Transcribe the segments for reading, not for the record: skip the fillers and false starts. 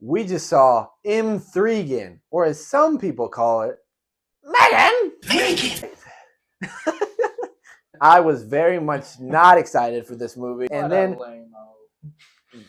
we just saw M3gan, or as some people call it, Megan! Megan! I was very much not excited for this movie. And then,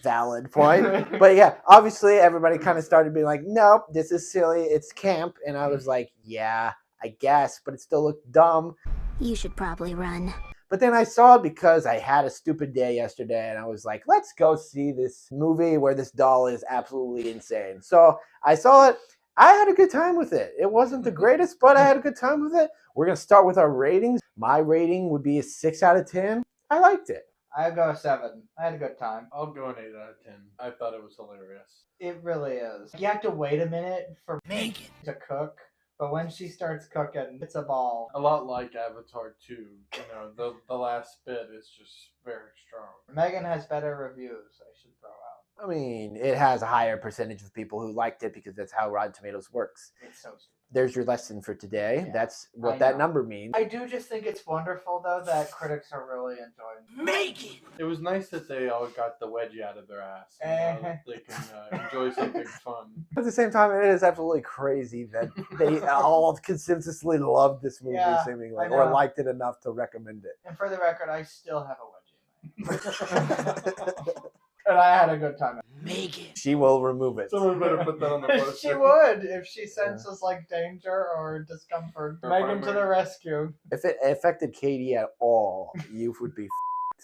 valid point. But yeah, obviously everybody kind of started being like, nope, this is silly, it's camp. And I was like, yeah, I guess, but it still looked dumb. You should probably run. But then I saw it because I had a stupid day yesterday and I was like, let's go see this movie where this doll is absolutely insane. So I saw it. I had a good time with it. It wasn't the greatest, but I had a good time with it. We're going to start with our ratings. My rating would be a 6 out of 10. I liked it. I'd go a 7. I had a good time. I'll go an 8 out of 10. I thought it was hilarious. It really is. You have to wait a minute for Megan to cook, but when she starts cooking, it's a ball. A lot like Avatar 2. You know, the last bit is just very strong. Megan has better reviews, I should throw out. I mean, it has a higher percentage of people who liked it because that's how Rotten Tomatoes works. It's so stupid. There's your lesson for today. Yeah, that's what that number means. I do just think it's wonderful, though, that critics are really enjoying Megan! It was nice that they all got the wedgie out of their ass. They can enjoy something fun. At the same time, it is absolutely crazy that they all consensusly loved this movie, seemingly, or liked it enough to recommend it. And for the record, I still have a wedgie. And I had a good time. Megan. She will remove it. Someone better put that on the poster. She would, if she senses like danger or discomfort. Megan to the rescue. If it affected Katie at all, you would be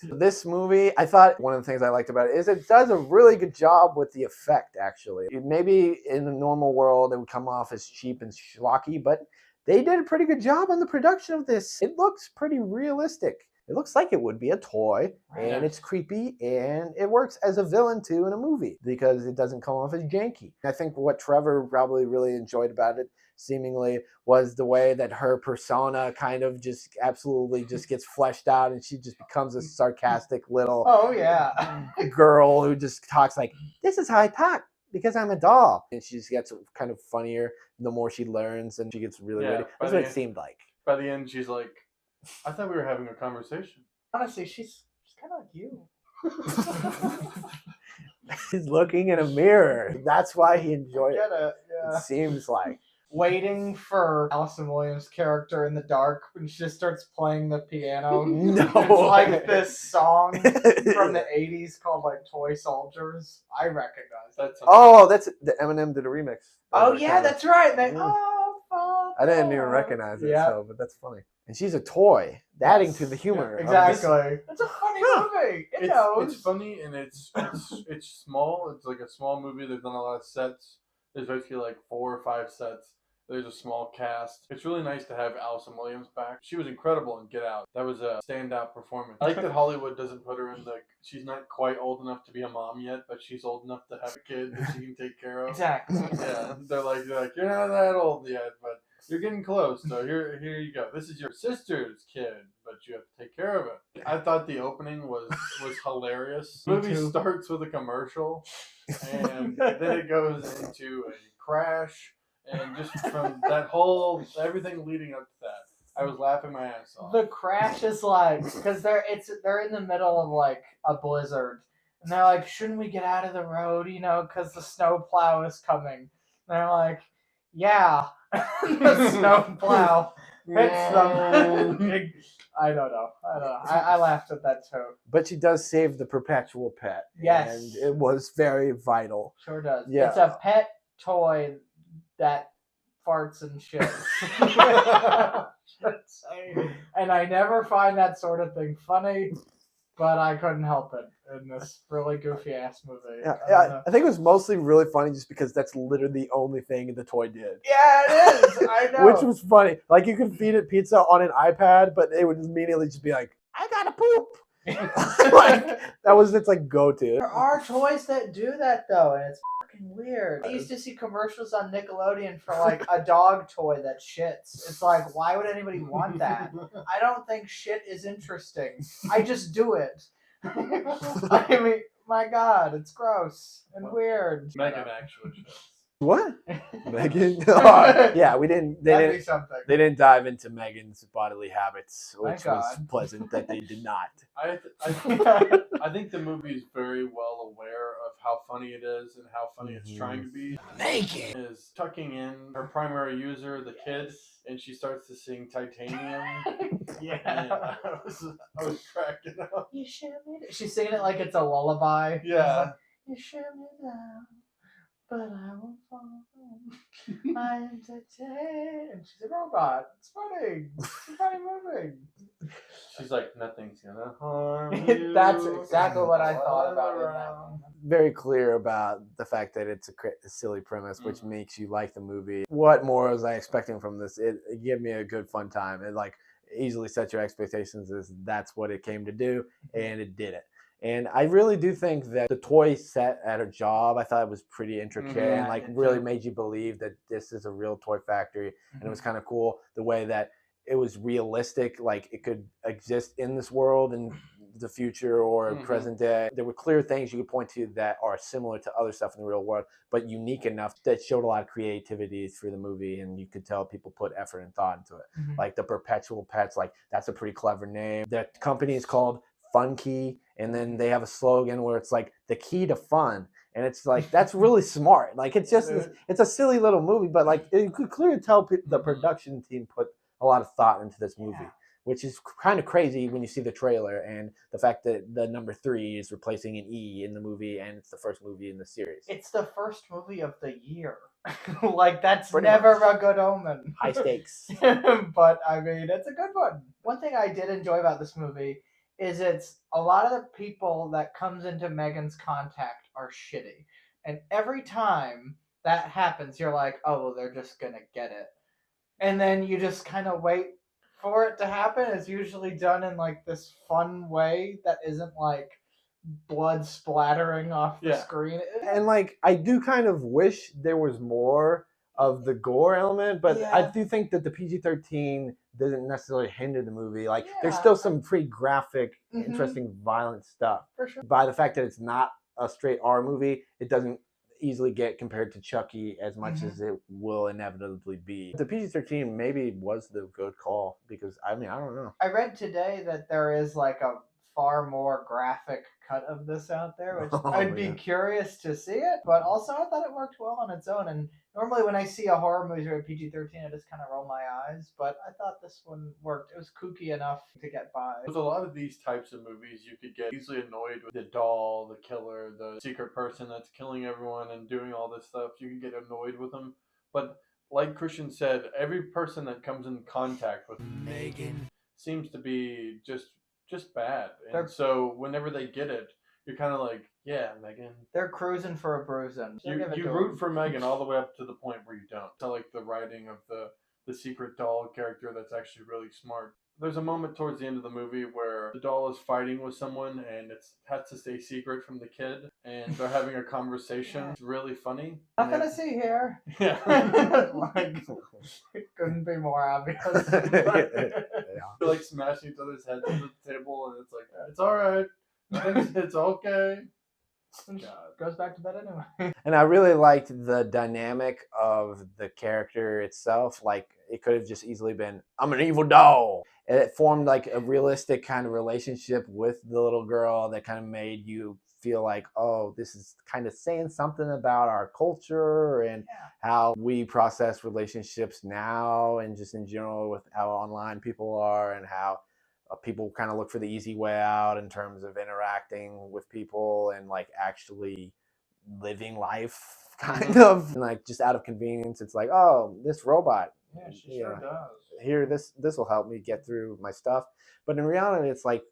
This movie, I thought one of the things I liked about it is it does a really good job with the effect, actually. Maybe in the normal world, it would come off as cheap and schlocky, but they did a pretty good job on the production of this. It looks pretty realistic. It looks like it would be a toy, and it's creepy, and it works as a villain, too, in a movie, because it doesn't come off as janky. I think what Trevor probably really enjoyed about it, seemingly, was the way that her persona kind of just absolutely just gets fleshed out, and she just becomes a sarcastic little girl who just talks like, this is how I talk, because I'm a doll. And she just gets kind of funnier the more she learns, and she gets really witty. That's what it seemed like. By the end, she's like, I thought we were having a conversation. Honestly, she's kind of like you. He's looking in a mirror. That's why he enjoyed it. Yeah. It seems like. Waiting for Allison Williams' character in the dark when she just starts playing the piano. No. It's like this song from the 80s called like Toy Soldiers. I recognize that song. Oh, that's the Eminem did a remix. Oh yeah, that's right. They, I didn't even recognize it, but that's funny. And she's a toy, adding to the humor. Yeah, exactly. It's a funny movie. It's funny and it's small. It's like a small movie. They've done a lot of sets. There's basically like 4 or 5 sets. There's a small cast. It's really nice to have Allison Williams back. She was incredible in Get Out. That was a standout performance. I like that Hollywood doesn't put her in she's not quite old enough to be a mom yet, but she's old enough to have a kid that she can take care of. Exactly. Yeah, they're like, you're not that old yet, but you're getting close. So here you go. This is your sister's kid, but you have to take care of it. I thought the opening was hilarious. The movie starts with a commercial, and then it goes into a crash. And just from that whole, everything leading up to that, I was laughing my ass off. The crash is like, because they're in the middle of like a blizzard. And they're like, shouldn't we get out of the road, because the snow plow is coming. And they're like, yeah, the snow plow hits them. I don't know. I laughed at that too. But she does save the perpetual pet. Yes. And it was very vital. Sure does. Yeah. It's a pet toy that farts and shit. And I never find that sort of thing funny, but I couldn't help it in this really goofy ass movie. Yeah, I think it was mostly really funny just because that's literally the only thing the toy did. Yeah, it is. I know. Which was funny. Like, you could feed it pizza on an iPad, but it would immediately just be like, I gotta poop. Like, that was its like go-to. There are toys that do that though, and it's fucking weird. I used to see commercials on Nickelodeon for like a dog toy that shits. It's like, why would anybody want that? I don't think shit is interesting. I just do it. I mean, my God, it's gross and weird. Megan actually shits. What? Megan? Oh, yeah, we didn't. That'd be something. They didn't dive into Megan's bodily habits, Thank which was God. pleasant that they did not. I think the movie is very well aware of how funny it is and how funny it's trying to be. Megan Is tucking in her primary user, the kid, and she starts to sing Titanium. Yeah. And I was cracking up. You show me. She's singing it like it's a lullaby. Yeah. You show me down, but I won't fall. I am Titanium. And she's a robot. It's funny. It's a funny movie. She's like, nothing's gonna harm you. That's exactly what I thought about in that one. very clear about the fact that it's a silly premise, which makes you like the movie. What more was I expecting from this? It gave me a good fun time. It like easily set your expectations as that's what it came to do, and it did it. And I really do think that the toy set at her job, I thought it was pretty intricate and like really made you believe that this is a real toy factory. And it was kind of cool the way that it was realistic, like it could exist in this world in the future or present day. There were clear things you could point to that are similar to other stuff in the real world, but unique enough that showed a lot of creativity through the movie, and you could tell people put effort and thought into it. Like the Perpetual Pets, like that's a pretty clever name. The company is called Funky, and then they have a slogan where it's like the key to fun, and it's like that's really smart. Like it's just it's a silly little movie, but like you could clearly tell the production team put a lot of thought into this movie, which is kind of crazy when you see the trailer and the fact that the number 3 is replacing an E in the movie, and it's the first movie in the series. It's the first movie of the year. Like that's Pretty never much. a good omen. High stakes. But I mean, it's a good one. One thing I did enjoy about this movie is it's a lot of the people that comes into Megan's contact are shitty. And every time that happens, you're like, oh, well, they're just going to get it. And then you just kind of wait for it to happen. It's usually done in like this fun way that isn't like blood splattering off the screen. And like, I do kind of wish there was more of the gore element, but I do think that the PG-13 doesn't necessarily hinder the movie. Like, there's still some pretty graphic, interesting, violent stuff. For sure. By the fact that it's not a straight R movie, it doesn't easily get compared to Chucky as much as it will inevitably be. The PG-13 maybe was the good call, because, I mean, I don't know. I read today that there is like a far more graphic cut of this out there, which I'd be curious to see it, but also I thought it worked well on its own. And normally when I see a horror movie or a PG-13, I just kind of roll my eyes, but I thought this one worked. It was kooky enough to get by. With a lot of these types of movies, you could get easily annoyed with the doll, the killer, the secret person that's killing everyone and doing all this stuff. You can get annoyed with them. But like Christian said, every person that comes in contact with Megan seems to be just bad. And so whenever they get it, you're kind of like, yeah, Megan. They're cruising for a bruising. You root for Megan all the way up to the point where you don't. It's not like the writing of the secret doll character that's actually really smart. There's a moment towards the end of the movie where the doll is fighting with someone and it has to stay secret from the kid, and they're having a conversation. It's really funny. Nothing to see here. Yeah. Like, it couldn't be more obvious. They're like smashing each other's heads on the table, and it's like, it's all right. It's okay. God. Goes back to bed anyway. And I really liked the dynamic of the character itself. Like, it could have just easily been, I'm an evil doll. And it formed like a realistic kind of relationship with the little girl that kind of made you feel like, oh, this is kind of saying something about our culture and how we process relationships now, and just in general with how online people are, and how people kind of look for the easy way out in terms of interacting with people and like actually living life kind of, and like just out of convenience. It's like, oh, this robot, She sure does. Here, this will help me get through my stuff. But in reality, it's like,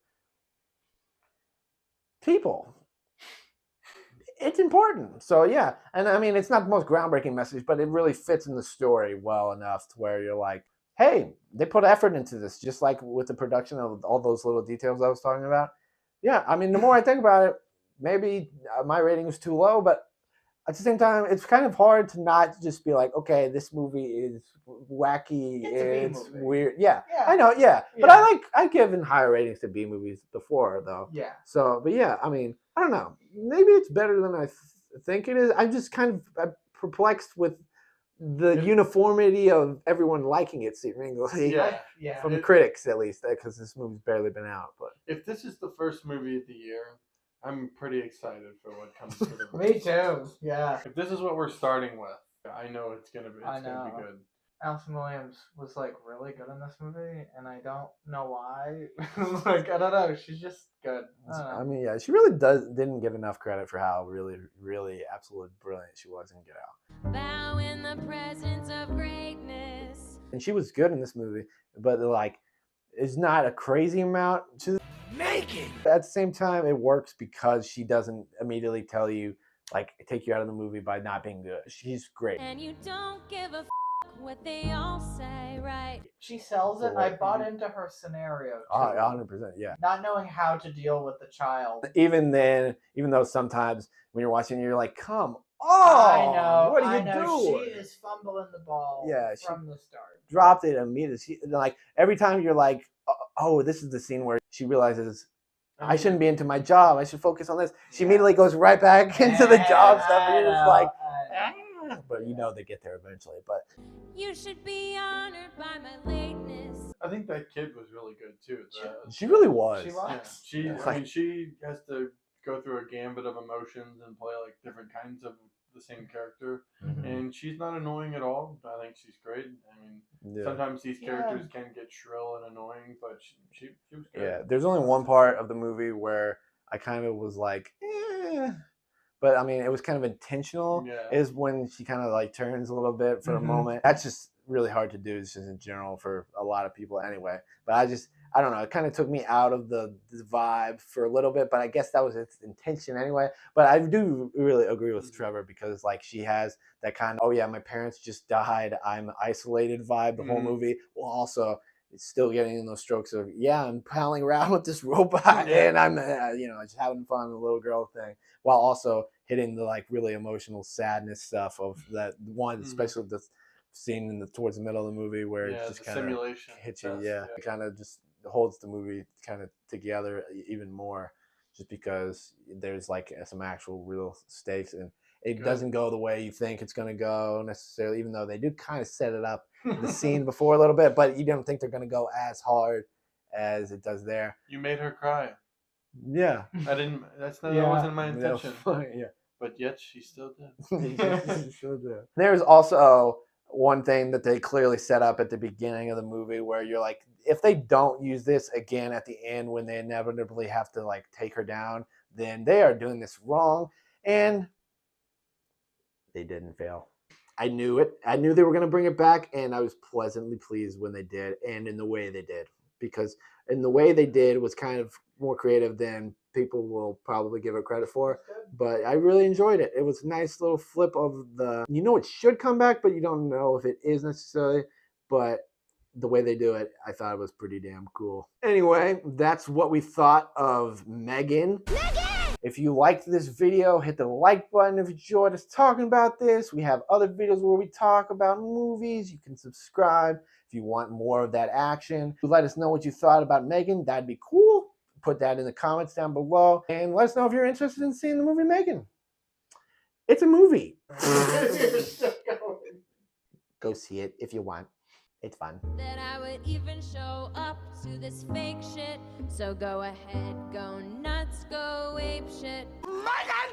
people, it's important. So yeah, and I mean, it's not the most groundbreaking message, but it really fits in the story well enough to where you're like, hey, they put effort into this, just like with the production of all those little details I was talking about. Yeah, I mean, the more I think about it, maybe my rating was too low, but at the same time, it's kind of hard to not just be like, okay, this movie is wacky, it's weird. Yeah, I know, but I've given higher ratings to B movies before, though. Yeah. So, but yeah, I mean, I don't know. Maybe it's better than I think it is. I'm just kind of perplexed with the uniformity of everyone liking it seemingly. Yeah. Yeah. From critics at least, because this movie's barely been out. But If this is the first movie of the year, I'm pretty excited for what comes to the Me too. Yeah. If this is what we're starting with, I know it's gonna be I gonna be know. good. Alison Williams was like really good in this movie, and I don't know why. Like I don't know, she's just good. I don't know. I mean, yeah, she really didn't get enough credit for how really, really absolutely brilliant she was in Get Out. Bow in the presence of greatness. And she was good in this movie, but like, it's not a crazy amount to Naked. At the same time, it works because she doesn't immediately tell you, like, take you out of the movie by not being good. She's great. And you don't give a what they all say, right? She sells it. I bought into her scenario too. 100%, yeah. Not knowing how to deal with the child. Even then, even though sometimes when you're watching, you're like, come on, I know. what are I you know. doing? She is fumbling the ball. Yeah, from the start. Dropped it immediately. Like every time you're like, oh, this is the scene where she realizes I shouldn't be into my job. I should focus on this. She immediately goes right back into the job stuff. And you're just like, but you know they get there eventually. But you should be honored by my lateness. I think that kid was really good too. She really was. She was. Yeah, I mean, she has to go through a gambit of emotions and play like different kinds of the same character, and she's not annoying at all. I think she's great. I mean, sometimes these characters can get shrill and annoying, but she was good. Yeah, there's only one part of the movie where I kind of was like, but I mean, it was kind of intentional. Yeah. Is when she kind of like turns a little bit for a moment. That's just really hard to do, just in general for a lot of people anyway. But I don't know. It kind of took me out of the vibe for a little bit, but I guess that was its intention anyway. But I do really agree with Trevor because like she has that kind of, oh yeah, my parents just died, I'm isolated vibe the whole movie. Well, also it's still getting in those strokes of, yeah, I'm palling around with this robot and I'm, just having fun, the little girl thing, while also hitting the like really emotional sadness stuff of that one, especially the scene towards the middle of the movie where it just kind of hits you. It kind of just holds the movie kind of together even more, just because there's like some actual real stakes and it doesn't go the way you think it's going to go necessarily, even though they do kind of set it up the scene before a little bit, but you don't think they're going to go as hard as it does there. You made her cry. Yeah. I didn't. That wasn't my intention. Yeah. But yet she still did. There's also one thing that they clearly set up at the beginning of the movie where you're like, if they don't use this again at the end when they inevitably have to like take her down, then they are doing this wrong. And they didn't fail. I knew it. I knew they were going to bring it back, and I was pleasantly pleased when they did and in the way they did, because in the way they did was kind of more creative than people will probably give it credit for. But I really enjoyed it. It was a nice little flip of it should come back, but you don't know if it is necessarily. But the way they do it, I thought it was pretty damn cool. Anyway, that's what we thought of Megan. If you liked this video, hit the like button if you enjoyed us talking about this. We have other videos where we talk about movies. You can subscribe if you want more of that action. Let us know what you thought about Megan. That'd be cool. Put that in the comments down below. And let us know if you're interested in seeing the movie Megan. It's a movie. Go see it if you want. It's fun. That I would even show up to this fake shit. So go ahead, go nuts, go ape shit. Megan!